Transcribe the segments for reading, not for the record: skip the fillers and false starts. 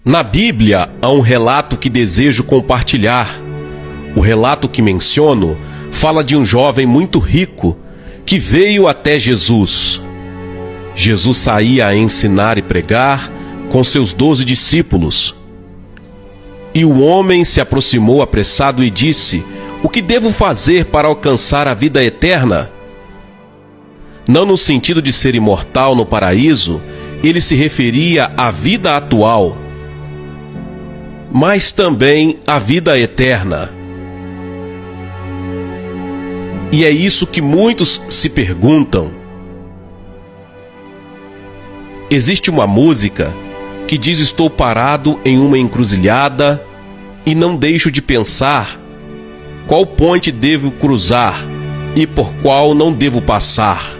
Na Bíblia, há um relato que desejo compartilhar. O relato que menciono fala de um jovem muito rico que veio até Jesus. Jesus saía a ensinar e pregar com seus 12 discípulos. E o homem se aproximou apressado e disse: "O que devo fazer para alcançar a vida eterna?" Não no sentido de ser imortal no paraíso, ele se referia à vida atual, mas também à vida eterna. E é isso que muitos se perguntam. Existe uma música que diz: "Estou parado em uma encruzilhada e não deixo de pensar qual ponte devo cruzar e por qual não devo passar."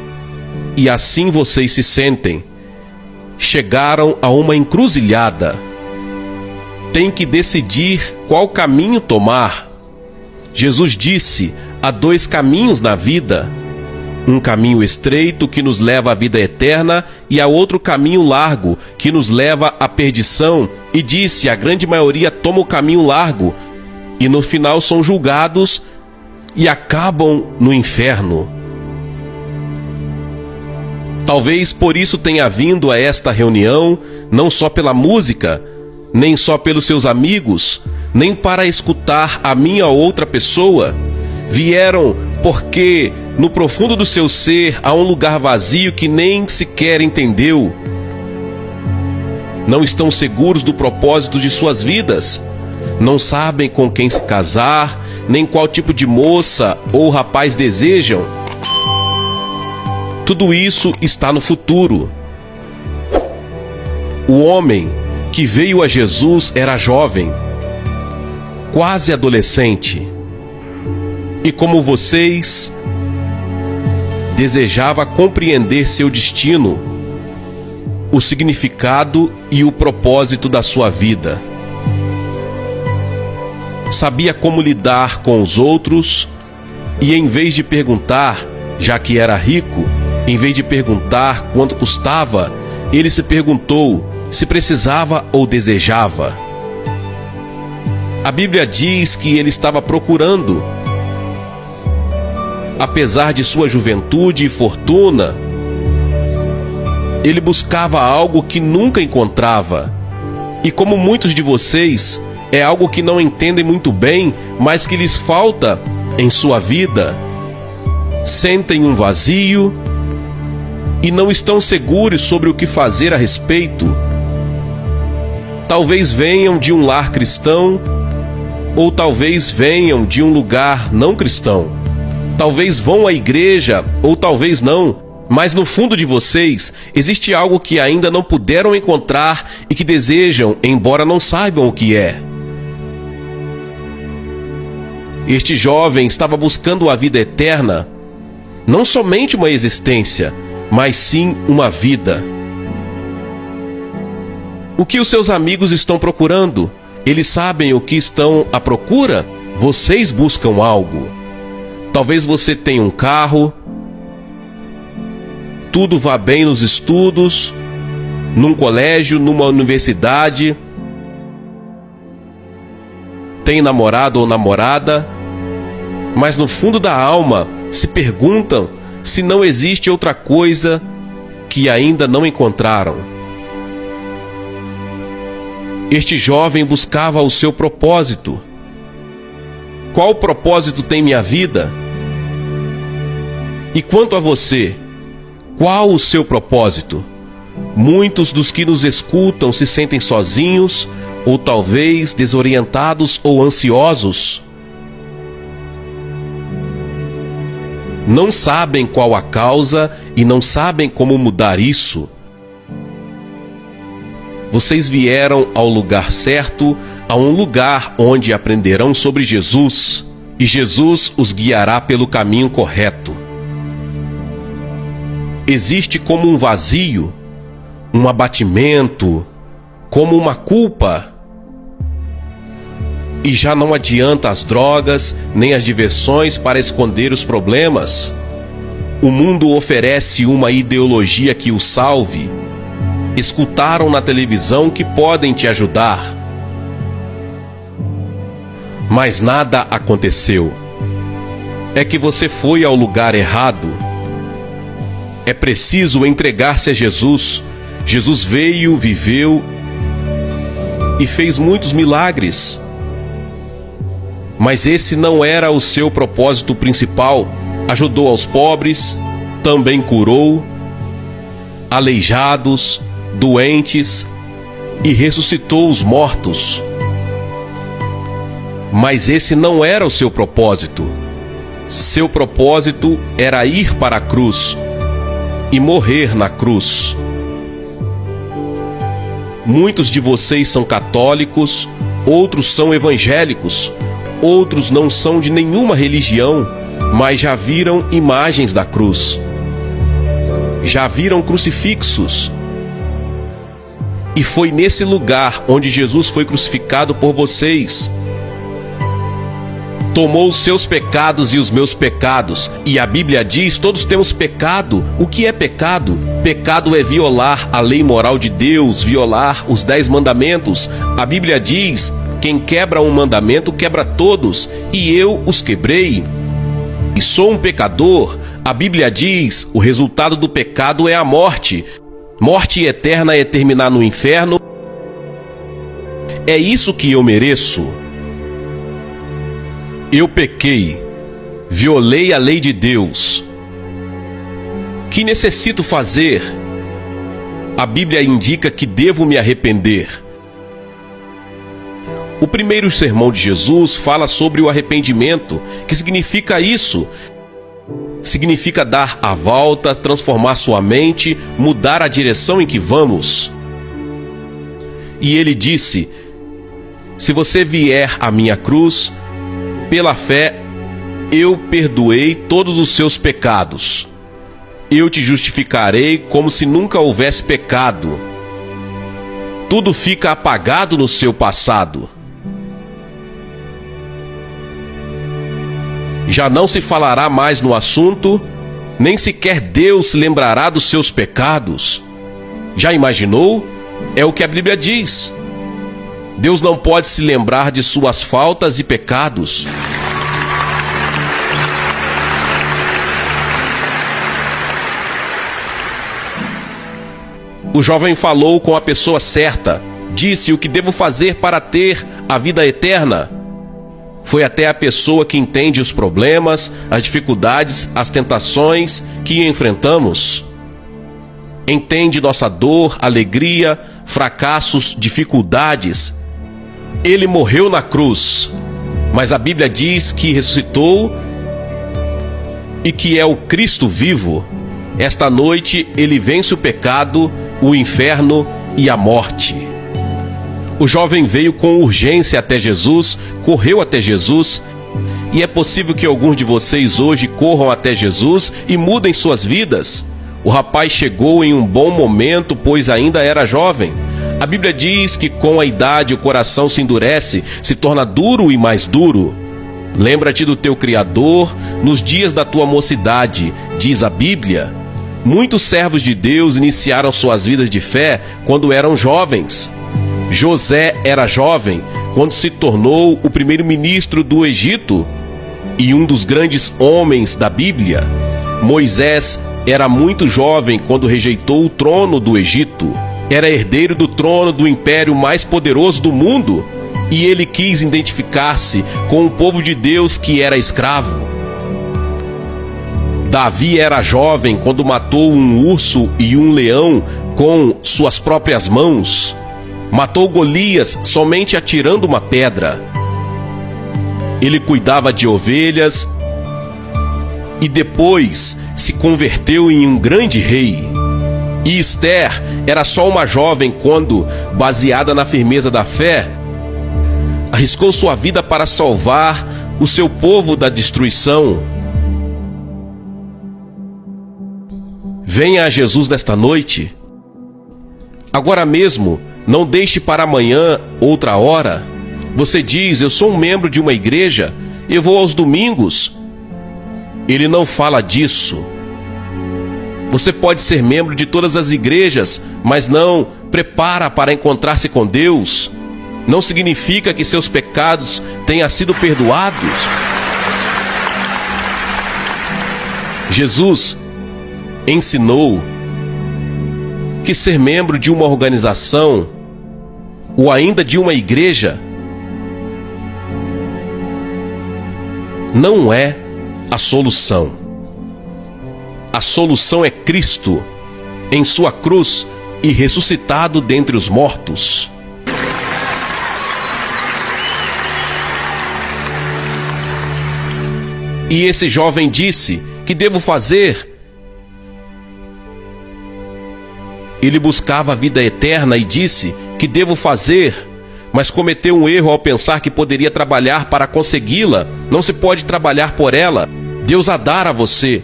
E assim vocês se sentem. Chegaram a uma encruzilhada. Tem que decidir qual caminho tomar. Jesus disse: há 2 caminhos na vida. Um caminho estreito que nos leva à vida eterna e há outro caminho largo que nos leva à perdição. E disse: a grande maioria toma o caminho largo e no final são julgados e acabam no inferno. Talvez por isso tenha vindo a esta reunião, não só pela música, nem só pelos seus amigos, nem para escutar a minha outra pessoa. Vieram porque no profundo do seu ser há um lugar vazio que nem sequer entendeu. Não estão seguros do propósito de suas vidas. Não sabem com quem se casar, nem qual tipo de moça ou rapaz desejam. Tudo isso está no futuro. O homem que veio a Jesus era jovem, quase adolescente. E como vocês, desejava compreender seu destino, o significado e o propósito da sua vida. Sabia como lidar com os outros e, em vez de perguntar, já que era rico, em vez de perguntar quanto custava, ele se perguntou se precisava ou desejava. A Bíblia diz que ele estava procurando. Apesar de sua juventude e fortuna, ele buscava algo que nunca encontrava. E como muitos de vocês, é algo que não entendem muito bem, mas que lhes falta em sua vida. Sentem um vazio e não estão seguros sobre o que fazer a respeito. Talvez venham de um lar cristão, ou talvez venham de um lugar não cristão. Talvez vão à igreja, ou talvez não, mas no fundo de vocês existe algo que ainda não puderam encontrar e que desejam, embora não saibam o que é. Este jovem estava buscando a vida eterna, não somente uma existência, mas sim uma vida. O que os seus amigos estão procurando? Eles sabem o que estão à procura? Vocês buscam algo. Talvez você tenha um carro, tudo vá bem nos estudos, num colégio, numa universidade, tem namorado ou namorada, mas no fundo da alma se perguntam se não existe outra coisa que ainda não encontraram. Este jovem buscava o seu propósito. Qual propósito tem minha vida? E quanto a você, qual o seu propósito? Muitos dos que nos escutam se sentem sozinhos, ou talvez desorientados ou ansiosos. Não sabem qual a causa e não sabem como mudar isso. Vocês vieram ao lugar certo, a um lugar onde aprenderão sobre Jesus, e Jesus os guiará pelo caminho correto. Existe como um vazio, um abatimento, como uma culpa. E já não adianta as drogas, nem as diversões para esconder os problemas. O mundo oferece uma ideologia que o salve. escutaram na televisão que podem te ajudar. Mas nada aconteceu. É que você foi ao lugar errado. É preciso entregar-se a Jesus. Jesus veio, viveu e fez muitos milagres. Mas esse não era o seu propósito principal. Ajudou aos pobres, também curou aleijados, doentes e ressuscitou os mortos. Mas esse não era o seu propósito. Seu propósito era ir para a cruz e morrer na cruz. Muitos de vocês são católicos, outros são evangélicos, outros não são de nenhuma religião, mas já viram imagens da cruz. Já viram crucifixos. E foi nesse lugar onde Jesus foi crucificado por vocês. Tomou os seus pecados e os meus pecados. E a Bíblia diz: todos temos pecado. O que é pecado? Pecado é violar a lei moral de Deus, violar os 10 mandamentos. A Bíblia diz: quem quebra um mandamento, quebra todos. E eu os quebrei. E sou um pecador. A Bíblia diz: o resultado do pecado é a morte. Morte eterna é terminar no inferno. É isso que eu mereço. Eu pequei, violei a lei de Deus. Que necessito fazer? A Bíblia indica que devo me arrepender. O primeiro sermão de Jesus fala sobre o arrependimento. Que significa isso? Significa dar a volta, transformar sua mente, mudar a direção em que vamos. E ele disse: se você vier à minha cruz, pela fé, eu perdoei todos os seus pecados. Eu te justificarei como se nunca houvesse pecado. Tudo fica apagado no seu passado. Já não se falará mais no assunto, nem sequer Deus se lembrará dos seus pecados. Já imaginou? É o que a Bíblia diz. Deus não pode se lembrar de suas faltas e pecados. O jovem falou com a pessoa certa. Disse o que devo fazer para ter a vida eterna. Foi até a pessoa que entende os problemas, as dificuldades, as tentações que enfrentamos. Entende nossa dor, alegria, fracassos, dificuldades. Ele morreu na cruz, mas a Bíblia diz que ressuscitou e que é o Cristo vivo. Esta noite ele vence o pecado, o inferno e a morte. O jovem veio com urgência até Jesus, correu até Jesus, e é possível que alguns de vocês hoje corram até Jesus e mudem suas vidas. O rapaz chegou em um bom momento, pois ainda era jovem. A Bíblia diz que com a idade o coração se endurece, se torna duro e mais duro. Lembra-te do teu Criador nos dias da tua mocidade, diz a Bíblia. Muitos servos de Deus iniciaram suas vidas de fé quando eram jovens. José era jovem quando se tornou o primeiro-ministro do Egito e um dos grandes homens da Bíblia. Moisés era muito jovem quando rejeitou o trono do Egito. Era herdeiro do trono do império mais poderoso do mundo e ele quis identificar-se com o povo de Deus que era escravo. Davi era jovem quando matou um urso e um leão com suas próprias mãos. Matou Golias somente atirando uma pedra. Ele cuidava de ovelhas e depois se converteu em um grande rei. E Esther era só uma jovem quando, baseada na firmeza da fé, arriscou sua vida para salvar o seu povo da destruição. Venha a Jesus nesta noite. Agora mesmo, não deixe para amanhã, outra hora. Você diz: eu sou um membro de uma igreja, eu vou aos domingos. Ele não fala disso. Você pode ser membro de todas as igrejas, mas não prepara para encontrar-se com Deus. Não significa que seus pecados tenham sido perdoados. Jesus ensinou que ser membro de uma organização ou ainda de uma igreja não é a solução. A solução é Cristo em sua cruz e ressuscitado dentre os mortos. E esse jovem disse: que devo fazer? Ele buscava a vida eterna e disse: que devo fazer? Mas cometeu um erro ao pensar que poderia trabalhar para consegui-la. Não se pode trabalhar por ela. Deus a dar a você.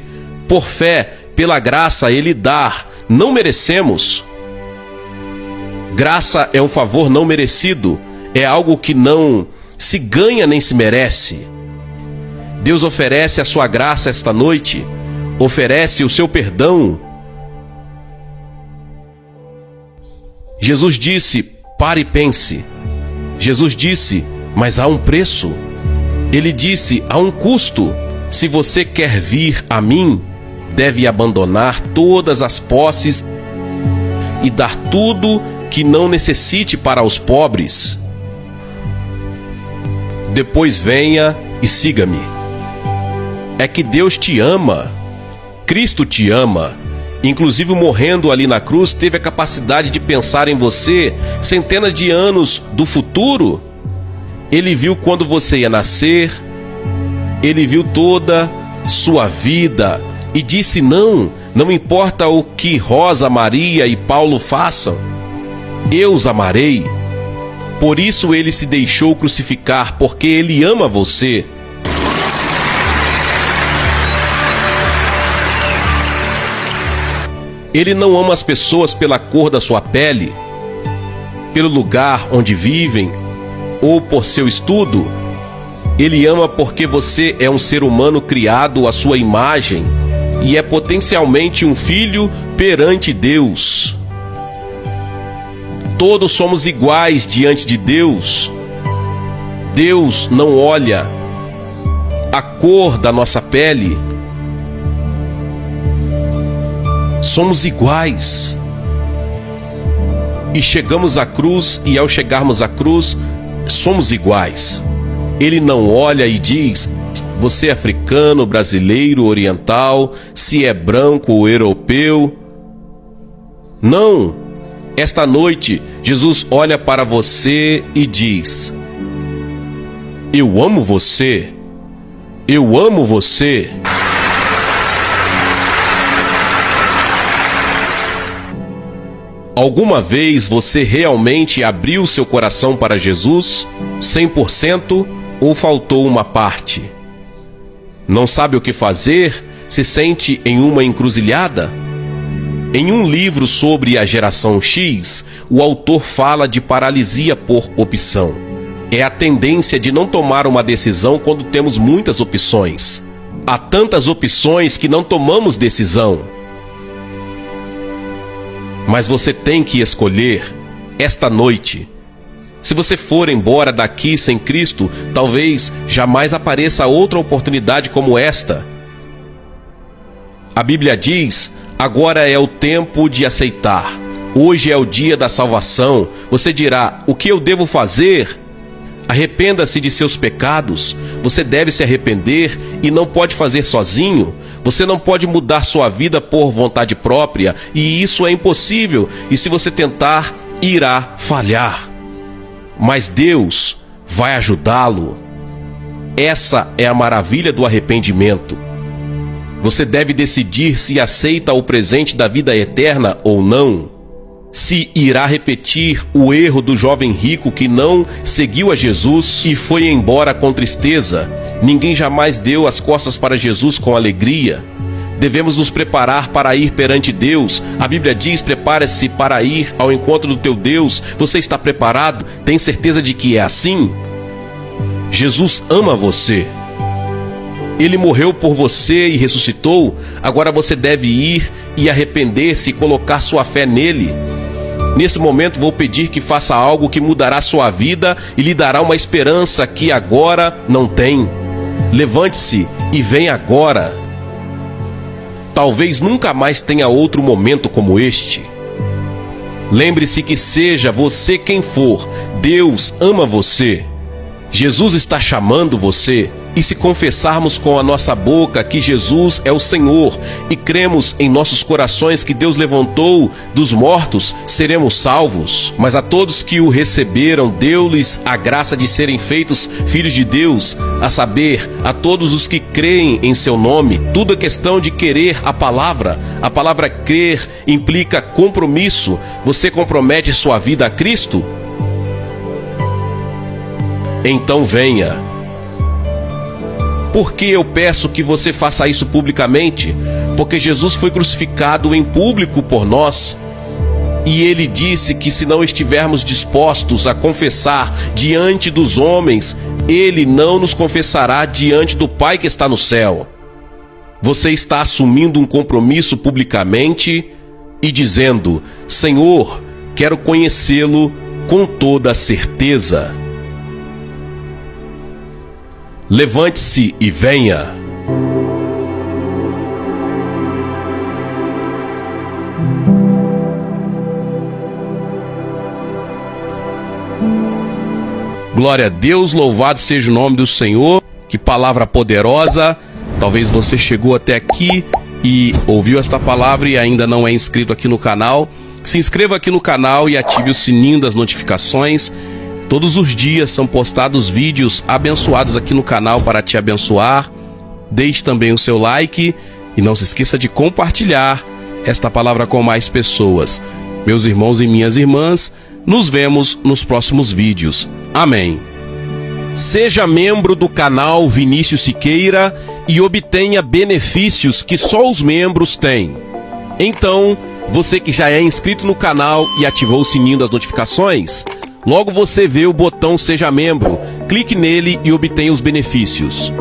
Por fé, pela graça, Ele dá. Não merecemos. Graça é um favor não merecido. É algo que não se ganha nem se merece. Deus oferece a sua graça esta noite. Oferece o seu perdão. Jesus disse: pare e pense. Jesus disse: mas há um preço. Ele disse: há um custo. Se você quer vir a mim, deve abandonar todas as posses e dar tudo que não necessite para os pobres. Depois venha e siga-me. É que Deus te ama. Cristo te ama. Inclusive, morrendo ali na cruz, teve a capacidade de pensar em você centenas de anos do futuro. Ele viu quando você ia nascer. Ele viu toda sua vida e disse: não importa o que Rosa, Maria e Paulo façam, eu os amarei. Por isso ele se deixou crucificar, porque ele ama você. Ele não ama as pessoas pela cor da sua pele, pelo lugar onde vivem ou por seu estudo. Ele ama porque você é um ser humano criado à sua imagem e é potencialmente um filho perante Deus. Todos somos iguais diante de Deus. Deus não olha a cor da nossa pele. Somos iguais. E chegamos à cruz, e ao chegarmos à cruz, somos iguais. Ele não olha e diz: você é africano, brasileiro, oriental, se é branco ou europeu. Não. Esta noite, Jesus olha para você e diz: eu amo você. Eu amo você. Alguma vez você realmente abriu seu coração para Jesus 100% ou faltou uma parte? Não sabe o que fazer? Se sente em uma encruzilhada? Em um livro sobre a geração X, o autor fala de paralisia por opção. É a tendência de não tomar uma decisão quando temos muitas opções. Há tantas opções que não tomamos decisão. Mas você tem que escolher esta noite. Se você for embora daqui sem Cristo, talvez jamais apareça outra oportunidade como esta. A Bíblia diz: agora é o tempo de aceitar. Hoje é o dia da salvação. Você dirá: o que eu devo fazer? Arrependa-se de seus pecados. Você deve se arrepender e não pode fazer sozinho. Você não pode mudar sua vida por vontade própria, e isso é impossível. E se você tentar, irá falhar. Mas Deus vai ajudá-lo. Essa é a maravilha do arrependimento. Você deve decidir se aceita o presente da vida eterna ou não. Se irá repetir o erro do jovem rico que não seguiu a Jesus e foi embora com tristeza. Ninguém jamais deu as costas para Jesus com alegria. Devemos nos preparar para ir perante Deus. A Bíblia diz: prepare-se para ir ao encontro do teu Deus. Você está preparado? Tem certeza de que é assim? Jesus ama você. Ele morreu por você e ressuscitou. Agora você deve ir e arrepender-se e colocar sua fé nele. Nesse momento vou pedir que faça algo que mudará sua vida e lhe dará uma esperança que agora não tem. Levante-se e venha agora. Talvez nunca mais tenha outro momento como este. Lembre-se que seja você quem for, Deus ama você. Jesus está chamando você. E se confessarmos com a nossa boca que Jesus é o Senhor e cremos em nossos corações que Deus levantou dos mortos, seremos salvos. Mas a todos que o receberam, deu-lhes a graça de serem feitos filhos de Deus, a saber, a todos os que creem em seu nome. Tudo é questão de querer a palavra. A palavra crer implica compromisso. Você compromete sua vida a Cristo? Então venha. Por que eu peço que você faça isso publicamente? Porque Jesus foi crucificado em público por nós. E ele disse que se não estivermos dispostos a confessar diante dos homens, ele não nos confessará diante do Pai que está no céu. Você está assumindo um compromisso publicamente e dizendo: Senhor, quero conhecê-lo com toda certeza. Levante-se e venha. Glória a Deus, louvado seja o nome do Senhor. Que palavra poderosa. Talvez você chegou até aqui e ouviu esta palavra e ainda não é inscrito aqui no canal. Se inscreva aqui no canal e ative o sininho das notificações. Todos os dias são postados vídeos abençoados aqui no canal para te abençoar. Deixe também o seu like e não se esqueça de compartilhar esta palavra com mais pessoas. Meus irmãos e minhas irmãs, nos vemos nos próximos vídeos. Amém. Seja membro do canal Vinícius Siqueira e obtenha benefícios que só os membros têm. Então, você que já é inscrito no canal e ativou o sininho das notificações, logo você vê o botão Seja Membro, clique nele e obtenha os benefícios.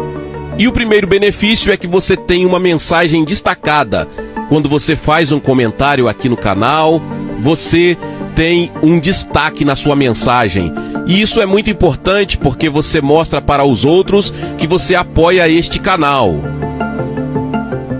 E o primeiro benefício é que você tem uma mensagem destacada. Quando você faz um comentário aqui no canal, você tem um destaque na sua mensagem. E isso é muito importante porque você mostra para os outros que você apoia este canal.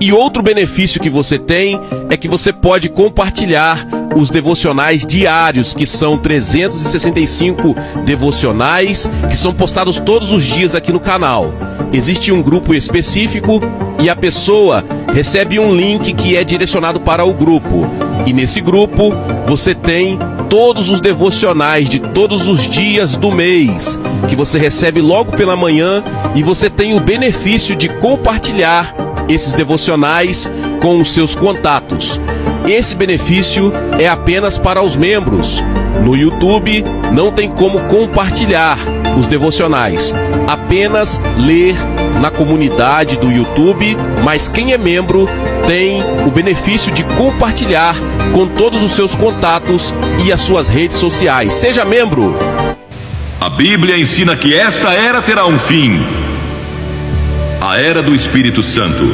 E outro benefício que você tem é que você pode compartilhar os devocionais diários, que são 365 devocionais, que são postados todos os dias aqui no canal. Existe um grupo específico e a pessoa recebe um link que é direcionado para o grupo. E nesse grupo você tem todos os devocionais de todos os dias do mês, que você recebe logo pela manhã, e você tem o benefício de compartilhar esses devocionais com os seus contatos. Esse benefício é apenas para os membros. No YouTube não tem como compartilhar os devocionais, apenas ler na comunidade do YouTube, mas quem é membro tem o benefício de compartilhar com todos os seus contatos e as suas redes sociais. Seja membro! A Bíblia ensina que esta era terá um fim. A era do Espírito Santo.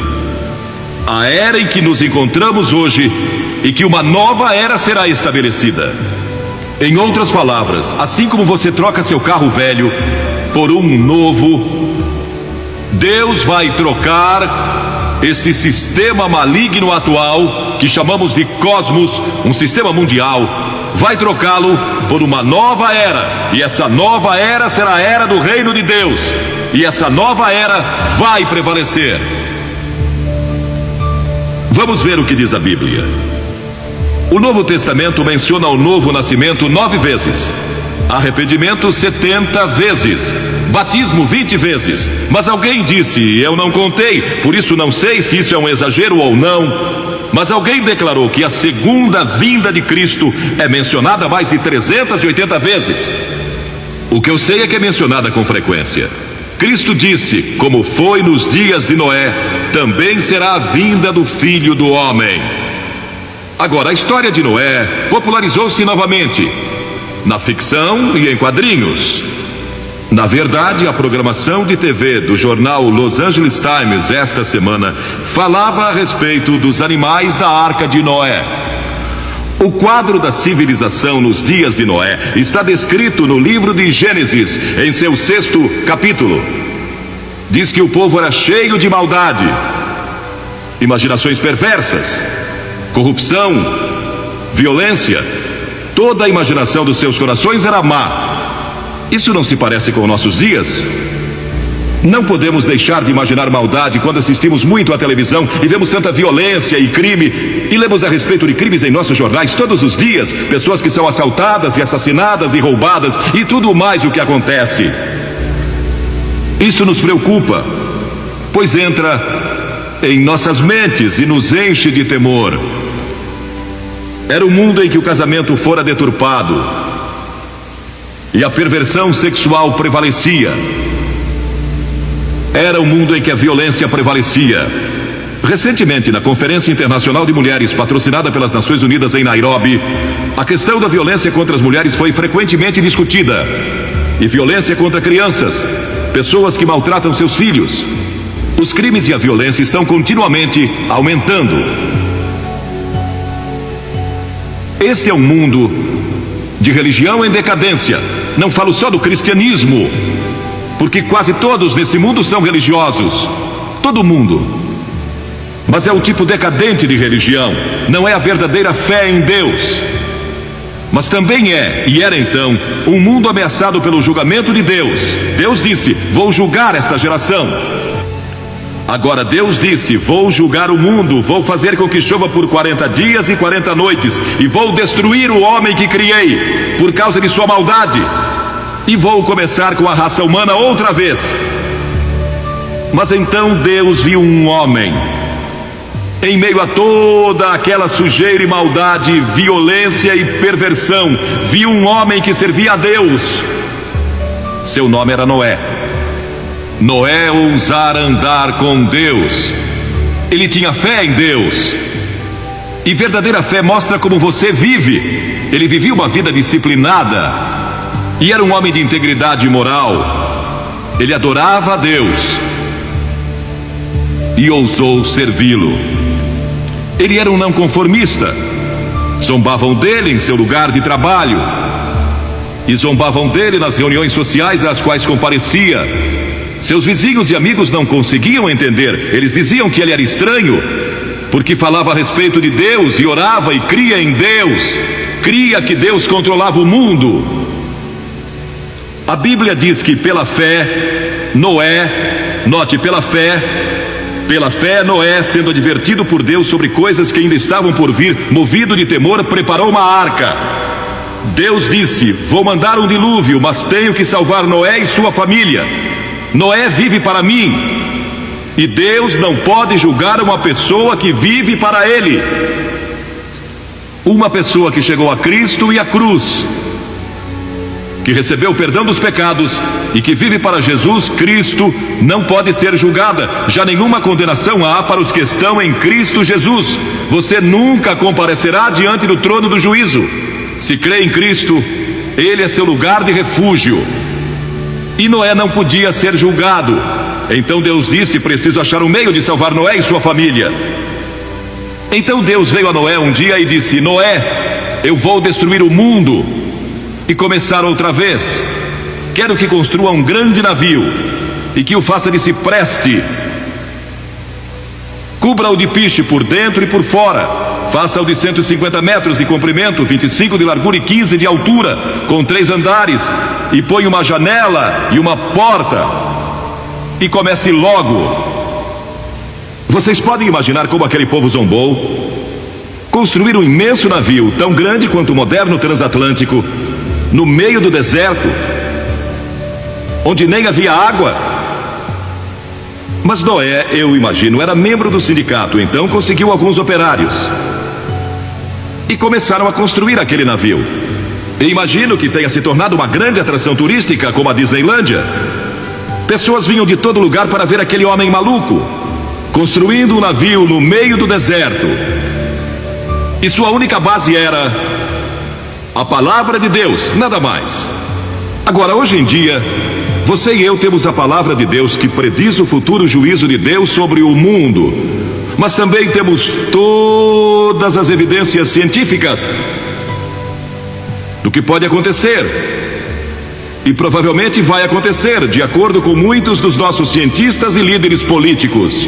A era em que nos encontramos hoje e que uma nova era será estabelecida. Em outras palavras, assim como você troca seu carro velho por um novo, Deus vai trocar este sistema maligno atual, que chamamos de cosmos, um sistema mundial, vai trocá-lo por uma nova era. E essa nova era será a era do reino de Deus. E essa nova era vai prevalecer. Vamos ver o que diz a Bíblia. O Novo Testamento menciona o novo nascimento 9 vezes, arrependimento 70 vezes, batismo 20 vezes. Mas alguém disse, eu não contei, por isso não sei se isso é um exagero ou não. Mas alguém declarou que a segunda vinda de Cristo é mencionada mais de 380 vezes. O que eu sei é que é mencionada com frequência. Cristo disse, como foi nos dias de Noé, também será a vinda do Filho do Homem. Agora, a história de Noé popularizou-se novamente, na ficção e em quadrinhos. Na verdade, a programação de TV do jornal Los Angeles Times esta semana falava a respeito dos animais da Arca de Noé. O quadro da civilização nos dias de Noé está descrito no livro de Gênesis, em seu 6º capítulo. Diz que o povo era cheio de maldade, imaginações perversas, corrupção, violência. Toda a imaginação dos seus corações era má. Isso não se parece com nossos dias? Não podemos deixar de imaginar maldade quando assistimos muito à televisão e vemos tanta violência e crime, e lemos a respeito de crimes em nossos jornais todos os dias, pessoas que são assaltadas e assassinadas e roubadas e tudo mais o que acontece. Isso nos preocupa, pois entra em nossas mentes e nos enche de temor. Era um mundo em que o casamento fora deturpado e a perversão sexual prevalecia. Era um mundo em que a violência prevalecia. Recentemente, na Conferência Internacional de Mulheres, patrocinada pelas Nações Unidas em Nairobi, a questão da violência contra as mulheres foi frequentemente discutida. E violência contra crianças, pessoas que maltratam seus filhos. Os crimes e a violência estão continuamente aumentando. Este é um mundo de religião em decadência. Não falo só do cristianismo, porque quase todos nesse mundo são religiosos. Todo mundo. Mas é um tipo decadente de religião. Não é a verdadeira fé em Deus. Mas também é, e era então, um mundo ameaçado pelo julgamento de Deus. Deus disse: vou julgar esta geração. Agora Deus disse: vou julgar o mundo, vou fazer com que chova por 40 dias e 40 noites, e vou destruir o homem que criei, por causa de sua maldade. E vou começar com a raça humana outra vez. Mas então Deus viu um homem, em meio a toda aquela sujeira e maldade, violência e perversão, viu um homem que servia a Deus. Seu nome era Noé. Noé ousara andar com Deus. Ele tinha fé em Deus. E verdadeira fé mostra como você vive. Ele vivia uma vida disciplinada e era um homem de integridade moral. Ele adorava a Deus e ousou servi-lo. Ele era um não conformista. Zombavam dele em seu lugar de trabalho e zombavam dele nas reuniões sociais às quais comparecia. Seus vizinhos e amigos não conseguiam entender. Eles diziam que ele era estranho, porque falava a respeito de Deus e orava e cria em Deus, cria que Deus controlava o mundo. A Bíblia diz que pela fé, Noé, note, pela fé Noé, sendo advertido por Deus sobre coisas que ainda estavam por vir, movido de temor, preparou uma arca. Deus disse: vou mandar um dilúvio, mas tenho que salvar Noé e sua família. Noé vive para mim, e Deus não pode julgar uma pessoa que vive para Ele. Uma pessoa que chegou a Cristo e à cruz, que recebeu o perdão dos pecados e que vive para Jesus Cristo, não pode ser julgada. Já nenhuma condenação há para os que estão em Cristo Jesus. Você nunca comparecerá diante do trono do juízo. Se crê em Cristo, Ele é seu lugar de refúgio. E Noé não podia ser julgado. Então Deus disse: preciso achar um meio de salvar Noé e sua família. Então Deus veio a Noé um dia e disse: Noé, eu vou destruir o mundo e começar outra vez. Quero que construa um grande navio e que o faça de cipreste. Cubra-o de piche por dentro e por fora. Faça-o de 150 metros de comprimento, 25 de largura e 15 de altura, com 3 andares, e põe uma janela e uma porta. E comece logo. Vocês podem imaginar como aquele povo zombou? Construir um imenso navio, tão grande quanto o moderno transatlântico, no meio do deserto, onde nem havia água. Mas Noé, eu imagino, era membro do sindicato, então conseguiu alguns operários e começaram a construir aquele navio. E imagino que tenha se tornado uma grande atração turística, como a Disneylândia. Pessoas vinham de todo lugar para ver aquele homem maluco construindo um navio no meio do deserto. E sua única base era a palavra de Deus, nada mais. Agora, hoje em dia, você e eu temos a palavra de Deus que prediz o futuro juízo de Deus sobre o mundo. Mas também temos todas as evidências científicas do que pode acontecer. E provavelmente vai acontecer, de acordo com muitos dos nossos cientistas e líderes políticos.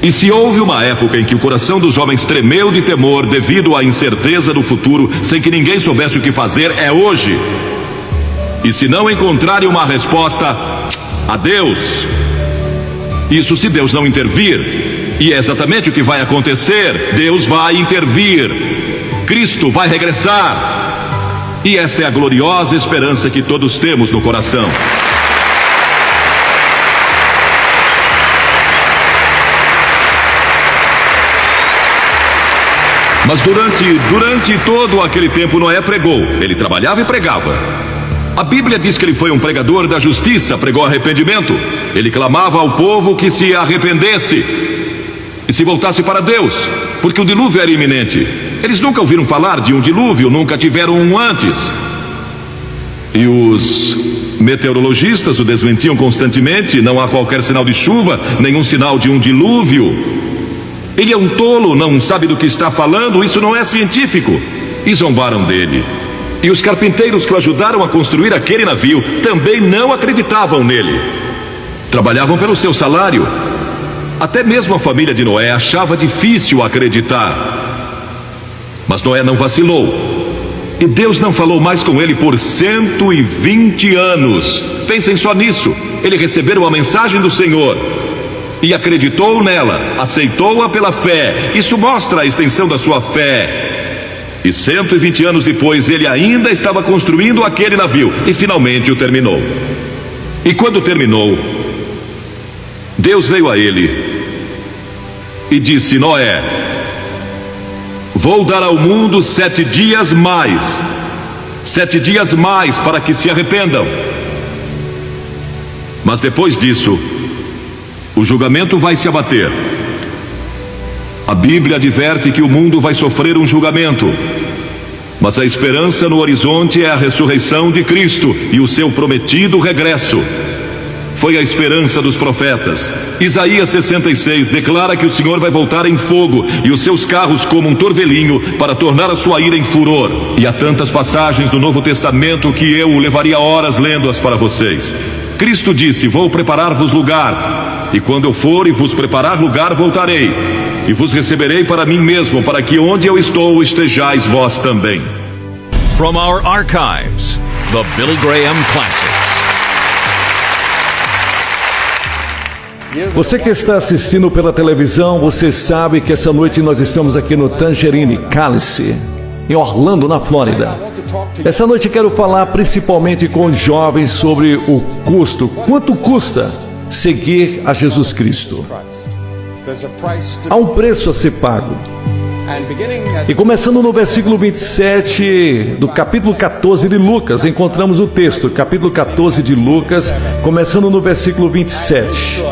E se houve uma época em que o coração dos homens tremeu de temor devido à incerteza do futuro, sem que ninguém soubesse o que fazer, é hoje. E se não encontrarem uma resposta, adeus. Isso se Deus não intervir. E é exatamente o que vai acontecer. Deus vai intervir. Cristo vai regressar. E esta é a gloriosa esperança que todos temos no coração. Mas durante todo aquele tempo Noé pregou. Ele trabalhava e pregava. A Bíblia diz que ele foi um pregador da justiça, pregou arrependimento. Ele clamava ao povo que se arrependesse e se voltasse para Deus, porque o dilúvio era iminente. Eles nunca ouviram falar de um dilúvio, nunca tiveram um antes. E os meteorologistas o desmentiam constantemente. Não há qualquer sinal de chuva, nenhum sinal de um dilúvio. Ele é um tolo, não sabe do que está falando, isso não é científico. E zombaram dele. E os carpinteiros que o ajudaram a construir aquele navio também não acreditavam nele. Trabalhavam pelo seu salário. Até mesmo a família de Noé achava difícil acreditar. Mas Noé não vacilou. E Deus não falou mais com ele por 120 anos. Pensem só nisso. Ele recebeu a mensagem do Senhor e acreditou nela, aceitou-a pela fé. Isso mostra a extensão da sua fé. E 120 anos depois ele ainda estava construindo aquele navio. E finalmente o terminou. E quando terminou, Deus veio a ele e disse: Noé, vou dar ao mundo 7 dias mais. 7 dias mais para que se arrependam. Mas depois disso, o julgamento vai se abater. A Bíblia adverte que o mundo vai sofrer um julgamento. Mas a esperança no horizonte é a ressurreição de Cristo e o seu prometido regresso. Foi a esperança dos profetas. Isaías 66 declara que o Senhor vai voltar em fogo e os seus carros como um torvelinho para tornar a sua ira em furor. E há tantas passagens do Novo Testamento que eu levaria horas lendo-as para vocês. Cristo disse: vou preparar-vos lugar, e quando eu for e vos preparar lugar, voltarei e vos receberei para mim mesmo, para que onde eu estou estejais vós também. From our archives, the Billy Graham Classics. Você que está assistindo pela televisão, você sabe que essa noite nós estamos aqui no Tangerine Cálice, em Orlando, na Flórida. Essa noite quero falar principalmente com os jovens sobre o custo. Quanto custa seguir a Jesus Cristo? Há um preço a ser pago. E começando no versículo 27 do capítulo 14 de Lucas, encontramos o texto, capítulo 14 de Lucas, começando no versículo 27.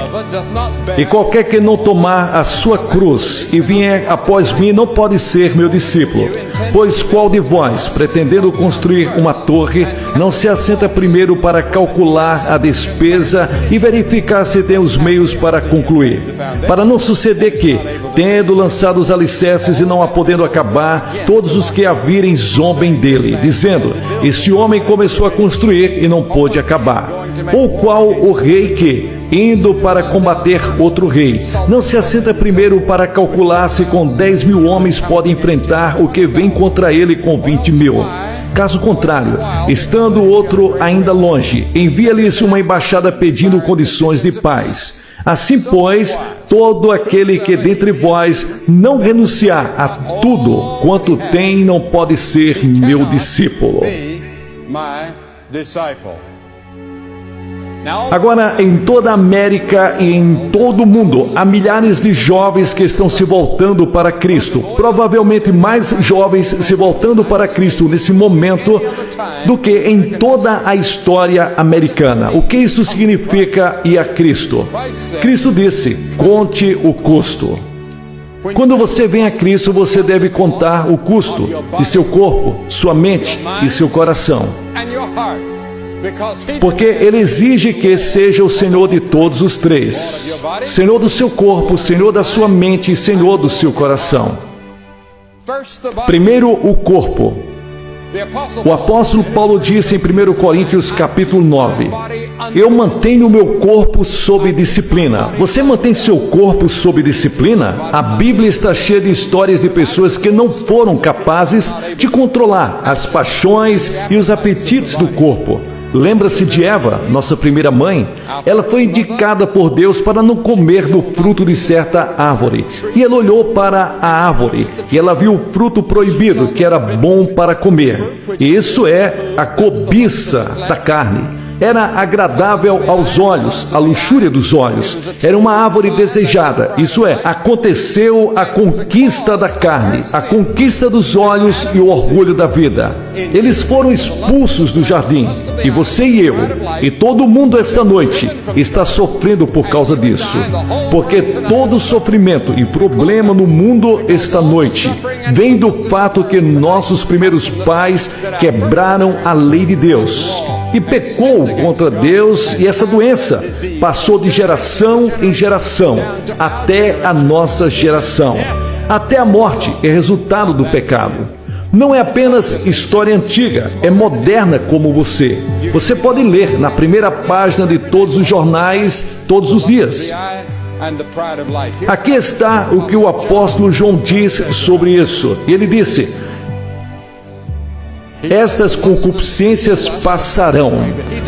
E qualquer que não tomar a sua cruz e vier após mim não pode ser meu discípulo. Pois qual de vós, pretendendo construir uma torre, não se assenta primeiro para calcular a despesa e verificar se tem os meios para concluir? Para não suceder que, tendo lançado os alicerces e não a podendo acabar, todos os que a virem zombem dele, dizendo: este homem começou a construir e não pôde acabar. Ou qual o rei que, indo para combater outro rei, não se assenta primeiro para calcular se com 10.000 homens pode enfrentar o que vem contra ele com 20.000? Caso contrário, estando o outro ainda longe, envia-lhes uma embaixada pedindo condições de paz. Assim, pois, todo aquele que dentre vós não renunciar a tudo quanto tem, não pode ser meu discípulo. Agora, em toda a América e em todo o mundo, há milhares de jovens que estão se voltando para Cristo. Provavelmente mais jovens se voltando para Cristo nesse momento do que em toda a história americana. O que isso significa ir a Cristo? Cristo disse: conte o custo. Quando você vem a Cristo, você deve contar o custo de seu corpo, sua mente e seu coração. Porque ele exige que seja o Senhor de todos os três: Senhor do seu corpo, Senhor da sua mente e Senhor do seu coração. Primeiro, o corpo. O apóstolo Paulo disse em 1 Coríntios capítulo 9: eu mantenho o meu corpo sob disciplina. Você mantém seu corpo sob disciplina? A Bíblia está cheia de histórias de pessoas que não foram capazes de controlar as paixões e os apetites do corpo. Lembra-se de Eva, nossa primeira mãe? Ela foi indicada por Deus para não comer do fruto de certa árvore. E ela olhou para a árvore e ela viu o fruto proibido, que era bom para comer. E isso é a cobiça da carne. Era agradável aos olhos, a luxúria dos olhos. Era uma árvore desejada. Isso é, aconteceu a conquista da carne, a conquista dos olhos e o orgulho da vida. Eles foram expulsos do jardim. E você e eu, e todo mundo esta noite, está sofrendo por causa disso. Porque todo sofrimento e problema no mundo esta noite vem do fato que nossos primeiros pais quebraram a lei de Deus e pecou contra Deus, e essa doença passou de geração em geração até a nossa geração. Até a morte é resultado do pecado. Não é apenas história antiga, é moderna como você. Você pode ler na primeira página de todos os jornais todos os dias. Aqui está o que o apóstolo João diz sobre isso. Ele disse: estas concupiscências passarão,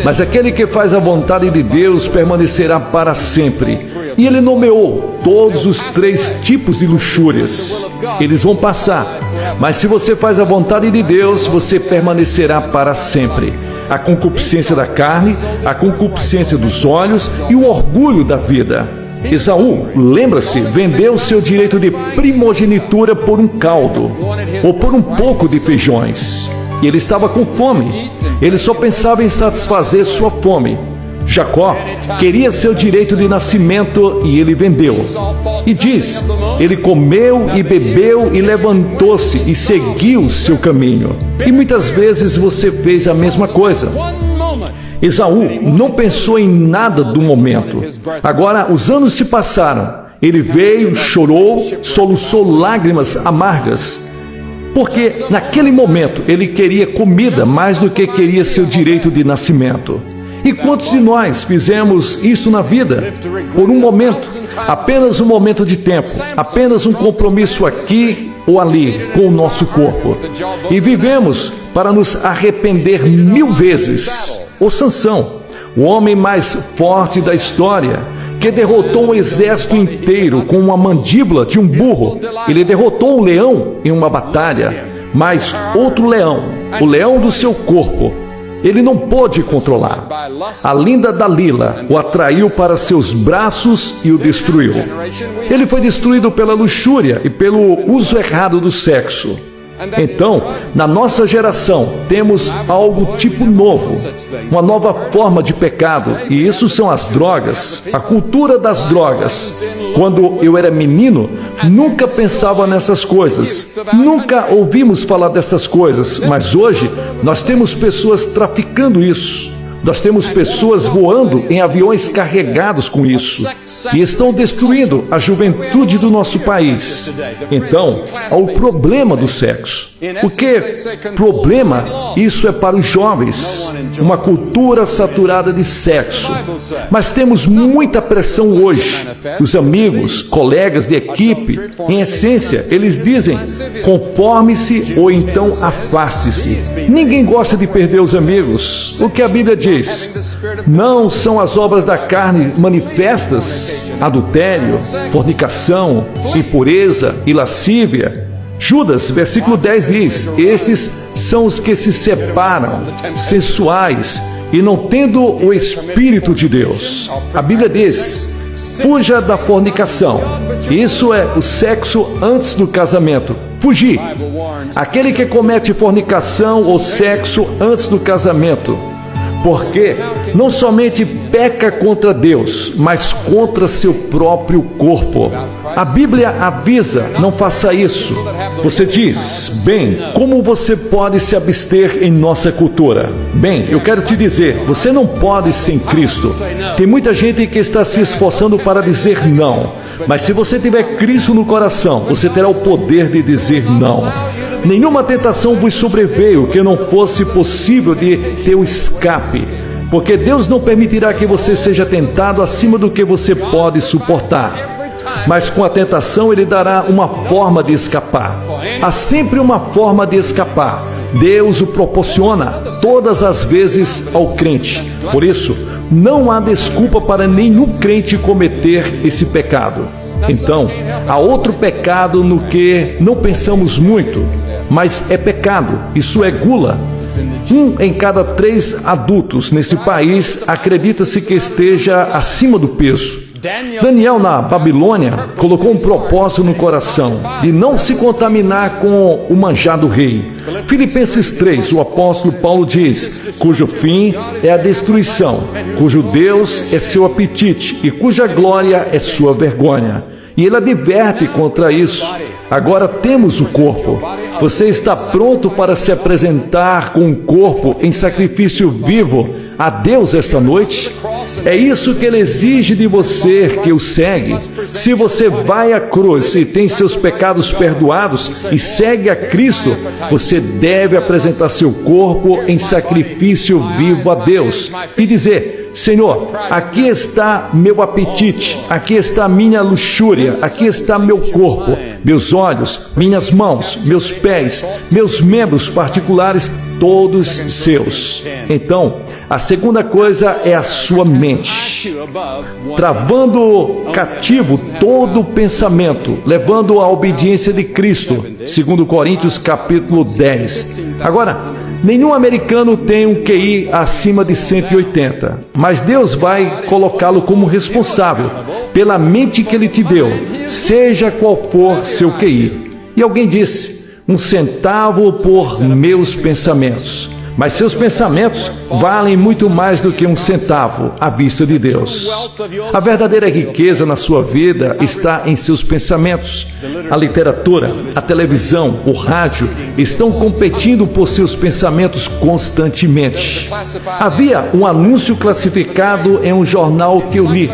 mas aquele que faz a vontade de Deus permanecerá para sempre. E ele nomeou todos os três tipos de luxúrias. Eles vão passar, mas se você faz a vontade de Deus, você permanecerá para sempre. A concupiscência da carne, a concupiscência dos olhos e o orgulho da vida. Esaú, lembra-se, vendeu seu direito de primogenitura por um caldo ou por um pouco de feijões. E ele estava com fome. Ele só pensava em satisfazer sua fome. Jacó queria seu direito de nascimento e ele vendeu. E diz: ele comeu e bebeu e levantou-se e seguiu seu caminho. E muitas vezes você fez a mesma coisa. Esaú não pensou em nada do momento. Agora os anos se passaram. Ele veio, chorou, soluçou lágrimas amargas. Porque naquele momento ele queria comida mais do que queria seu direito de nascimento. E quantos de nós fizemos isso na vida? Por um momento, apenas um momento de tempo, apenas um compromisso aqui ou ali com o nosso corpo. E vivemos para nos arrepender 1000 vezes. O Sansão, o homem mais forte da história, que derrotou um exército inteiro com uma mandíbula de um burro. Ele derrotou um leão em uma batalha, mas outro leão, o leão do seu corpo, ele não pôde controlar. A linda Dalila o atraiu para seus braços e o destruiu. Ele foi destruído pela luxúria e pelo uso errado do sexo. Então, na nossa geração, temos algo tipo novo, uma nova forma de pecado, e isso são as drogas, a cultura das drogas. Quando eu era menino, nunca pensava nessas coisas, nunca ouvimos falar dessas coisas, mas hoje nós temos pessoas traficando isso. Nós temos pessoas voando em aviões carregados com isso e estão destruindo a juventude do nosso país. Então, há o problema do sexo. O que problema? Isso é para os jovens, uma cultura saturada de sexo. Mas temos muita pressão hoje. Os amigos, colegas de equipe, em essência, eles dizem: conforme-se ou então afaste-se. Ninguém gosta de perder os amigos. O que a Bíblia diz? Não são as obras da carne manifestas: adultério, fornicação, impureza e lascívia. Judas, versículo 10 diz: estes são os que se separam, sensuais, e não tendo o Espírito de Deus. A Bíblia diz: fuja da fornicação. Isso é o sexo antes do casamento. Fugir. Aquele que comete fornicação ou sexo antes do casamento, porque não somente peca contra Deus, mas contra seu próprio corpo. A Bíblia avisa, não faça isso. Você diz, bem, como você pode se abster em nossa cultura? Bem, eu quero te dizer, você não pode sem Cristo. Tem muita gente que está se esforçando para dizer não. Mas se você tiver Cristo no coração, você terá o poder de dizer não. Nenhuma tentação vos sobreveio que não fosse possível de ter o escape. Porque Deus não permitirá que você seja tentado acima do que você pode suportar. Mas com a tentação Ele dará uma forma de escapar. Há sempre uma forma de escapar. Deus o proporciona todas as vezes ao crente. Por isso, não há desculpa para nenhum crente cometer esse pecado. Então, há outro pecado no que não pensamos muito, mas é pecado, isso é gula. 1 em cada 3 adultos nesse país acredita-se que esteja acima do peso. Daniel, na Babilônia, colocou um propósito no coração de não se contaminar com o manjar do rei. Filipenses 3, o apóstolo Paulo diz, cujo fim é a destruição, cujo Deus é seu apetite e cuja glória é sua vergonha. E ele adverte contra isso. Agora temos o corpo. Você está pronto para se apresentar com o corpo em sacrifício vivo a Deus esta noite? É isso que Ele exige de você que o segue. Se você vai à cruz e tem seus pecados perdoados e segue a Cristo, você deve apresentar seu corpo em sacrifício vivo a Deus e dizer, Senhor, aqui está meu apetite, aqui está minha luxúria, aqui está meu corpo, meus olhos, minhas mãos, meus pés, meus membros particulares, todos seus. Então, a segunda coisa é a sua mente, travando cativo todo pensamento, levando à obediência de Cristo, 2 Coríntios capítulo 10. Agora, nenhum americano tem um QI acima de 180, mas Deus vai colocá-lo como responsável pela mente que Ele te deu, seja qual for seu QI. E alguém disse, 1 centavo por meus pensamentos. Mas seus pensamentos valem muito mais do que 1 centavo à vista de Deus. A verdadeira riqueza na sua vida está em seus pensamentos. A literatura, a televisão, o rádio estão competindo por seus pensamentos constantemente. Havia um anúncio classificado em um jornal que eu li.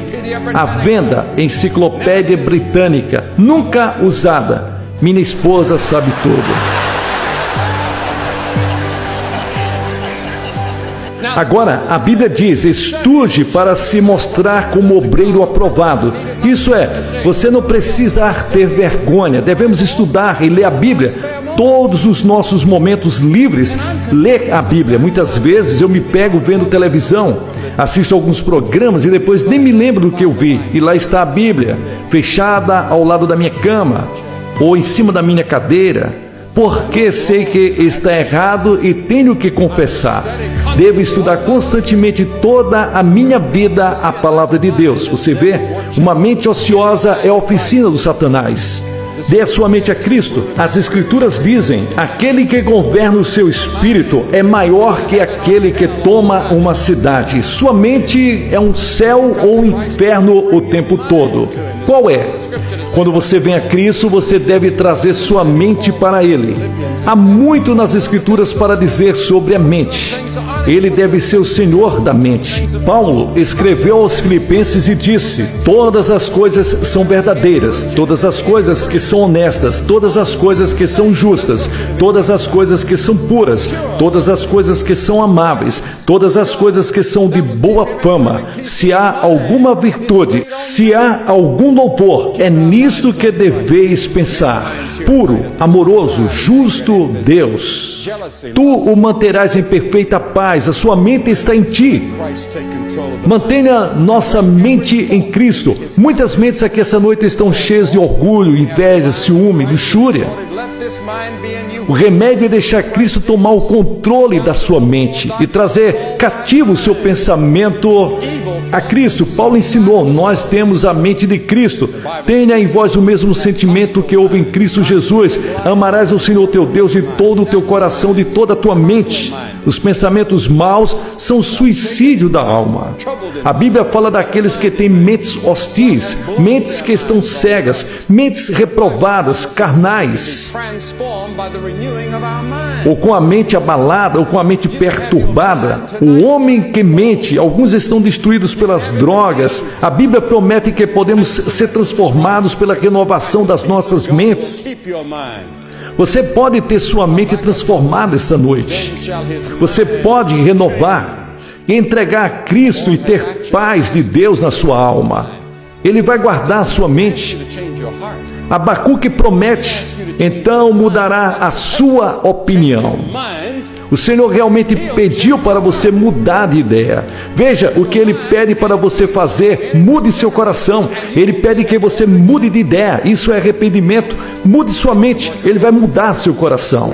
À venda, Enciclopédia Britânica, nunca usada. Minha esposa sabe tudo. Agora, a Bíblia diz, estude para se mostrar como obreiro aprovado. Isso é, você não precisa ter vergonha, devemos estudar e ler a Bíblia. Todos os nossos momentos livres, ler a Bíblia. Muitas vezes eu me pego vendo televisão, assisto alguns programas e depois nem me lembro do que eu vi. E lá está a Bíblia, fechada ao lado da minha cama ou em cima da minha cadeira, porque sei que está errado e tenho que confessar. Devo estudar constantemente toda a minha vida a palavra de Deus. Você vê, uma mente ociosa é a oficina do Satanás. Dê a sua mente a Cristo. As Escrituras dizem, aquele que governa o seu espírito é maior que aquele que toma uma cidade. Sua mente é um céu ou um inferno o tempo todo. Qual é? Quando você vem a Cristo, você deve trazer sua mente para Ele. Há muito nas Escrituras para dizer sobre a mente. Ele deve ser o Senhor da mente. Paulo escreveu aos Filipenses e disse, todas as coisas são verdadeiras, todas as coisas que são honestas, todas as coisas que são justas, todas as coisas que são puras, todas as coisas que são amáveis, todas as coisas que são de boa fama, se há alguma virtude, se há algum louvor, é nisto que deveis pensar. Puro, amoroso, justo Deus. Tu o manterás em perfeita paz, a sua mente está em ti. Mantenha nossa mente em Cristo. Muitas mentes aqui essa noite estão cheias de orgulho, inveja, ciúme, luxúria. O remédio é deixar Cristo tomar o controle da sua mente e trazer cativo o seu pensamento a Cristo. Paulo ensinou, nós temos a mente de Cristo. Tenha em vós o mesmo sentimento que houve em Cristo Jesus. Amarás o Senhor teu Deus de todo o teu coração, de toda a tua mente. Os pensamentos maus são suicídio da alma. A Bíblia fala daqueles que têm mentes hostis, mentes que estão cegas, mentes reprovadas, carnais, ou com a mente abalada, ou com a mente perturbada. O homem que mente, alguns estão destruídos pelas drogas. A Bíblia promete que podemos ser transformados pela renovação das nossas mentes. Você pode ter sua mente transformada esta noite. Você pode renovar e entregar a Cristo e ter paz de Deus na sua alma. Ele vai guardar a sua mente. Abacuque promete, então mudará a sua opinião. O Senhor realmente pediu para você mudar de ideia. Veja o que Ele pede para você fazer. Mude seu coração. Ele pede que você mude de ideia. Isso é arrependimento. Mude sua mente. Ele vai mudar seu coração.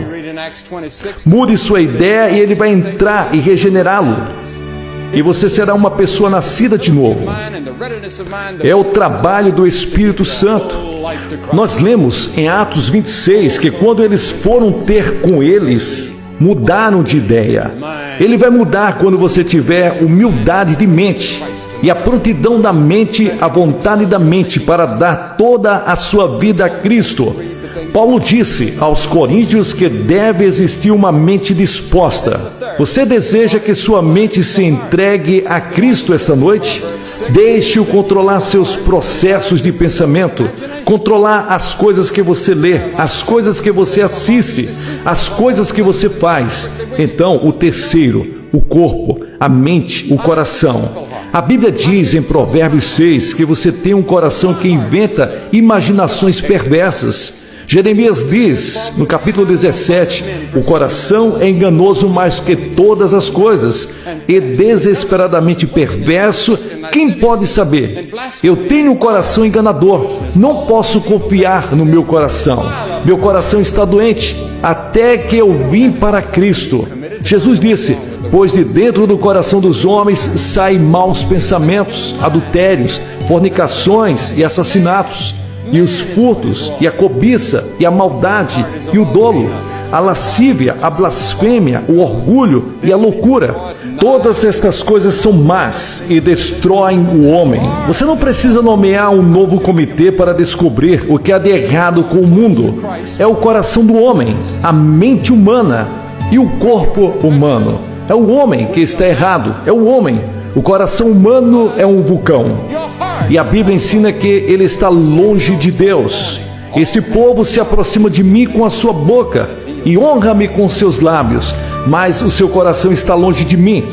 Mude sua ideia e Ele vai entrar e regenerá-lo. E você será uma pessoa nascida de novo. É o trabalho do Espírito Santo. Nós lemos em Atos 26 que quando eles foram ter com eles, mudaram de ideia. Ele vai mudar quando você tiver humildade de mente e a prontidão da mente, a vontade da mente para dar toda a sua vida a Cristo. Paulo disse aos coríntios que deve existir uma mente disposta. Você deseja que sua mente se entregue a Cristo esta noite? Deixe-o controlar seus processos de pensamento, controlar as coisas que você lê, as coisas que você assiste, as coisas que você faz. Então, o terceiro, o corpo, a mente, o coração. A Bíblia diz em Provérbios 6 que você tem um coração que inventa imaginações perversas. Jeremias diz, no capítulo 17, o coração é enganoso mais que todas as coisas e desesperadamente perverso, quem pode saber? Eu tenho um coração enganador, não posso confiar no meu coração. Meu coração está doente, até que eu vim para Cristo. Jesus disse, pois de dentro do coração dos homens saem maus pensamentos, adultérios, fornicações e assassinatos, e os furtos, e a cobiça, e a maldade, e o dolo, a lascívia, a blasfêmia, o orgulho e a loucura. Todas estas coisas são más e destroem o homem. Você não precisa nomear um novo comitê para descobrir o que há de errado com o mundo. É o coração do homem, a mente humana e o corpo humano. É o homem que está errado, é o homem. O coração humano é um vulcão. E a Bíblia ensina que ele está longe de Deus. Este povo se aproxima de mim com a sua boca e honra-me com seus lábios, mas o seu coração está longe de mim.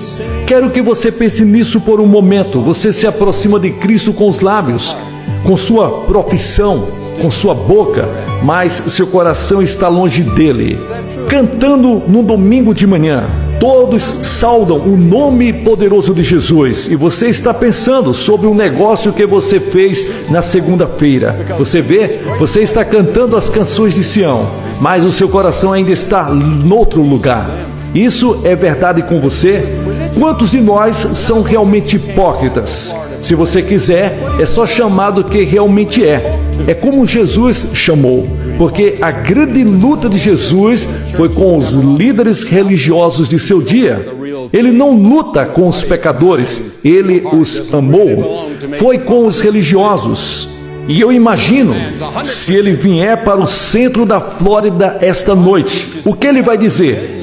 Quero que você pense nisso por um momento. Você se aproxima de Cristo com os lábios, com sua profissão, com sua boca, mas seu coração está longe dele. Cantando num domingo de manhã, todos saudam o nome poderoso de Jesus e você está pensando sobre um negócio que você fez na segunda-feira. Você vê? Você está cantando as canções de Sião, mas o seu coração ainda está em outro lugar. Isso é verdade com você? Quantos de nós são realmente hipócritas? Se você quiser, é só chamar do que realmente é. É como Jesus chamou, porque a grande luta de Jesus foi com os líderes religiosos de seu dia. Ele não luta com os pecadores, ele os amou. Foi com os religiosos. E eu imagino, se ele vier para o centro da Flórida esta noite, o que ele vai dizer?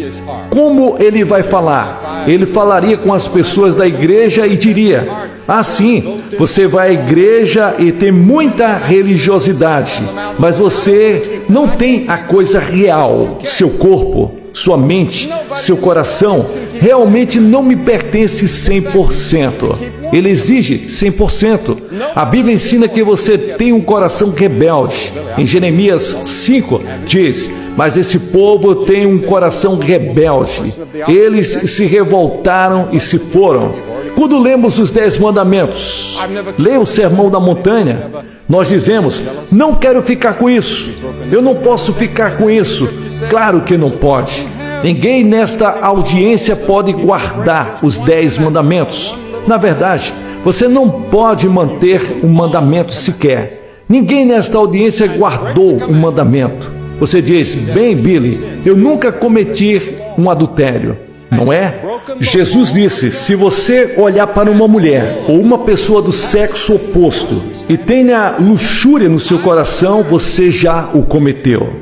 Como ele vai falar? Ele falaria com as pessoas da igreja e diria: ah, sim, você vai à igreja e tem muita religiosidade, mas você não tem a coisa real. Seu corpo, sua mente, seu coração realmente não me pertence 100%. Ele exige 100%. A Bíblia ensina que você tem um coração rebelde. Em Jeremias 5 diz: mas esse povo tem um coração rebelde. Eles se revoltaram e se foram. Quando lemos os 10 mandamentos, leia o Sermão da Montanha, nós dizemos: não quero ficar com isso, eu não posso ficar com isso. Claro que não pode. Ninguém nesta audiência pode guardar os 10 mandamentos. Na verdade, você não pode manter um mandamento sequer. Ninguém nesta audiência guardou um mandamento. Você diz: bem, Billy, eu nunca cometi um adultério. não é? Jesus disse: se você olhar para uma mulher ou uma pessoa do sexo oposto e tenha luxúria no seu coração, você já o cometeu.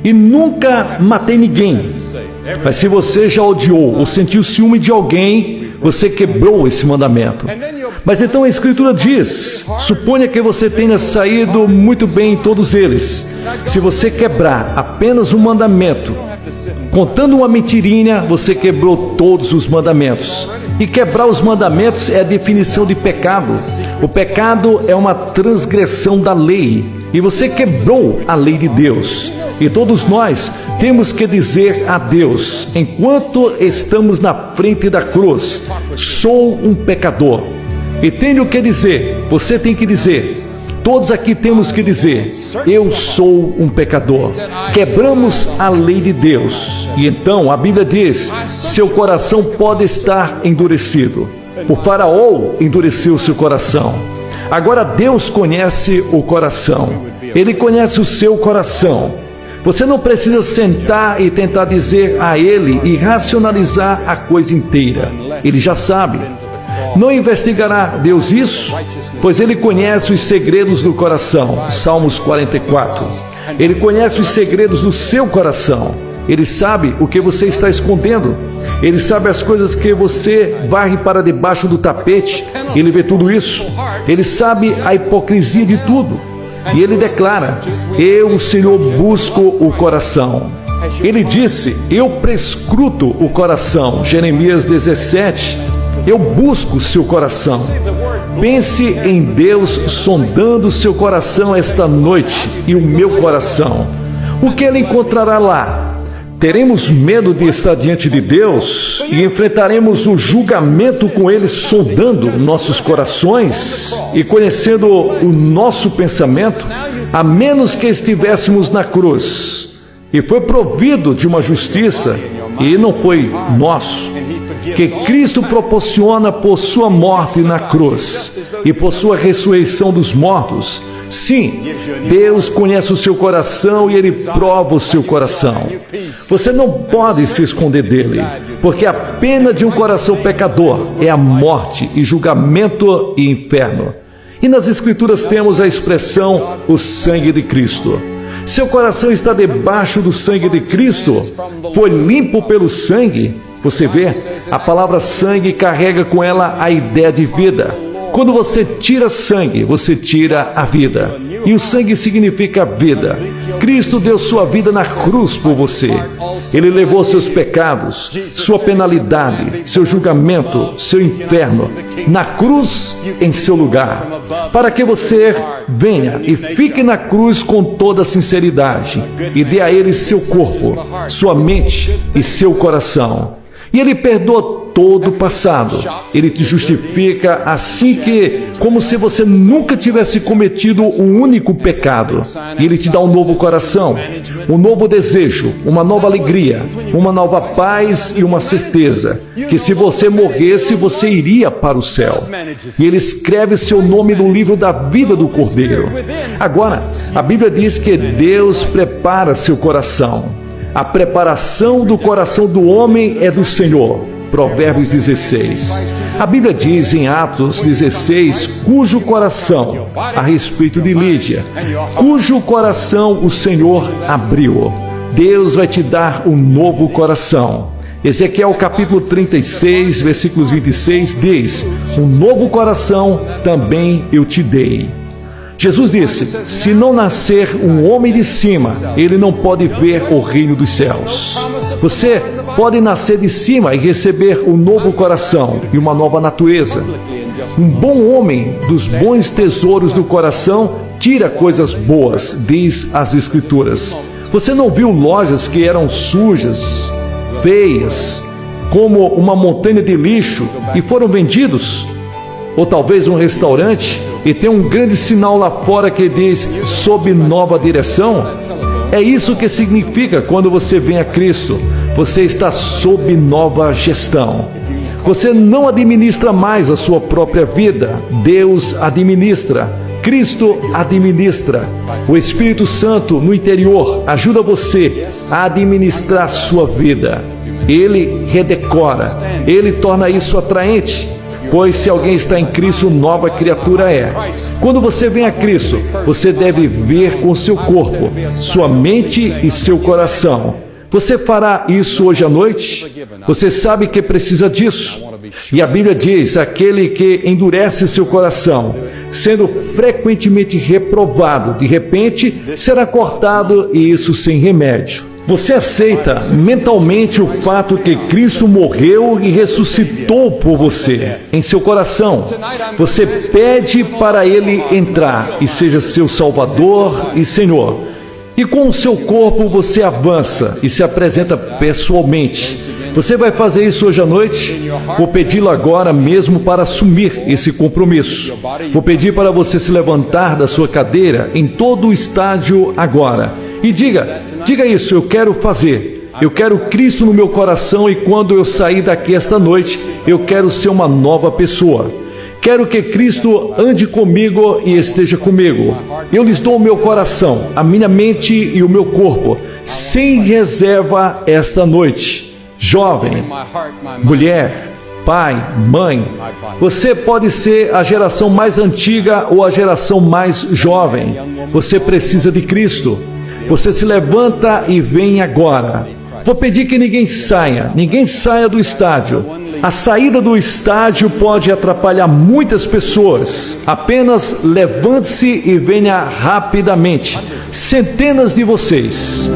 E nunca matei ninguém. Mas se você já odiou ou sentiu ciúme de alguém, você quebrou esse mandamento. Mas então a Escritura diz: suponha que você tenha saído muito bem em todos eles. Se você quebrar apenas um mandamento, contando uma mentirinha, você quebrou todos os mandamentos. E quebrar os mandamentos é a definição de pecado. O pecado é uma transgressão da lei. E você quebrou a lei de Deus. E todos nós temos que dizer a Deus, enquanto estamos na frente da cruz: sou um pecador. E tenho que dizer, você tem que dizer, todos aqui temos que dizer: eu sou um pecador. Quebramos a lei de Deus. E então a Bíblia diz: seu coração pode estar endurecido. O faraó endureceu seu coração. Agora Deus conhece o coração. Ele conhece o seu coração. Você não precisa sentar e tentar dizer a Ele e racionalizar a coisa inteira. Ele já sabe. Não investigará Deus isso? Pois Ele conhece os segredos do coração. Salmos 44. Ele conhece os segredos do seu coração. Ele sabe o que você está escondendo. Ele sabe as coisas que você varre para debaixo do tapete. Ele vê tudo isso. Ele sabe a hipocrisia de tudo. E Ele declara: eu, o Senhor, busco o coração. Ele disse: eu prescruto o coração. Jeremias 17. Eu busco o seu coração. Pense em Deus sondando o seu coração esta noite e o meu coração. O que Ele encontrará lá? Teremos medo de estar diante de Deus e enfrentaremos o julgamento com Ele sondando nossos corações e conhecendo o nosso pensamento, a menos que estivéssemos na cruz. E foi provido de uma justiça, e não foi nosso, que Cristo proporciona por sua morte na cruz e por sua ressurreição dos mortos. Sim, Deus conhece o seu coração e Ele prova o seu coração. Você não pode se esconder dele, porque a pena de um coração pecador é a morte e julgamento e inferno. E nas Escrituras temos a expressão o sangue de Cristo. Seu coração está debaixo do sangue de Cristo, foi limpo pelo sangue. Você vê, a palavra sangue carrega com ela a ideia de vida. Quando você tira sangue, você tira a vida. E o sangue significa vida. Cristo deu sua vida na cruz por você. Ele levou seus pecados, sua penalidade, seu julgamento, seu inferno, na cruz em seu lugar, para que você venha e fique na cruz com toda sinceridade e dê a Ele seu corpo, sua mente e seu coração. E Ele perdoa todo o passado. Ele te justifica assim que, como se você nunca tivesse cometido um único pecado. E Ele te dá um novo coração, um novo desejo, uma nova alegria, uma nova paz e uma certeza que se você morresse, você iria para o céu. E Ele escreve seu nome no livro da vida do Cordeiro. Agora, a Bíblia diz que Deus prepara seu coração. A preparação do coração do homem é do Senhor. Provérbios 16. A Bíblia diz em Atos 16, cujo coração, a respeito de Lídia, cujo coração o Senhor abriu. Deus vai te dar um novo coração. Ezequiel capítulo 36, versículos 26 diz: um novo coração também eu te dei. Jesus disse: se não nascer um homem de cima, ele não pode ver o reino dos céus. Você pode nascer de cima e receber um novo coração e uma nova natureza. Um bom homem dos bons tesouros do coração tira coisas boas, diz as Escrituras. Você não viu lojas que eram sujas, feias, como uma montanha de lixo e foram vendidos? Ou talvez um restaurante e tem um grande sinal lá fora que diz sob nova direção? É isso que significa quando você vem a Cristo. Você está sob nova gestão. Você não administra mais a sua própria vida. Deus administra. Cristo administra. O Espírito Santo no interior ajuda você a administrar a sua vida. Ele redeclara decora. Ele torna isso atraente. Pois se alguém está em Cristo, nova criatura é. Quando você vem a Cristo, você deve ver com seu corpo, sua mente e seu coração. Você fará isso hoje à noite? Você sabe que precisa disso. E a Bíblia diz, aquele que endurece seu coração, sendo frequentemente reprovado, de repente será cortado, e isso sem remédio. Você aceita mentalmente o fato que Cristo morreu e ressuscitou por você em seu coração. Você pede para Ele entrar e seja seu Salvador e Senhor. E com o seu corpo você avança e se apresenta pessoalmente. Você vai fazer isso hoje à noite? Vou pedi-lo agora mesmo para assumir esse compromisso. Vou pedir para você se levantar da sua cadeira em todo o estádio agora. E diga isso, eu quero fazer. Eu quero Cristo no meu coração e quando eu sair daqui esta noite, eu quero ser uma nova pessoa. Quero que Cristo ande comigo e esteja comigo. Eu lhes dou o meu coração, a minha mente e o meu corpo, sem reserva esta noite. Jovem, mulher, pai, mãe, você pode ser a geração mais antiga ou a geração mais jovem. Você precisa de Cristo. Você se levanta e vem agora. Vou pedir que ninguém saia do estádio. A saída do estádio pode atrapalhar muitas pessoas. Apenas levante-se e venha rapidamente. Centenas de vocês.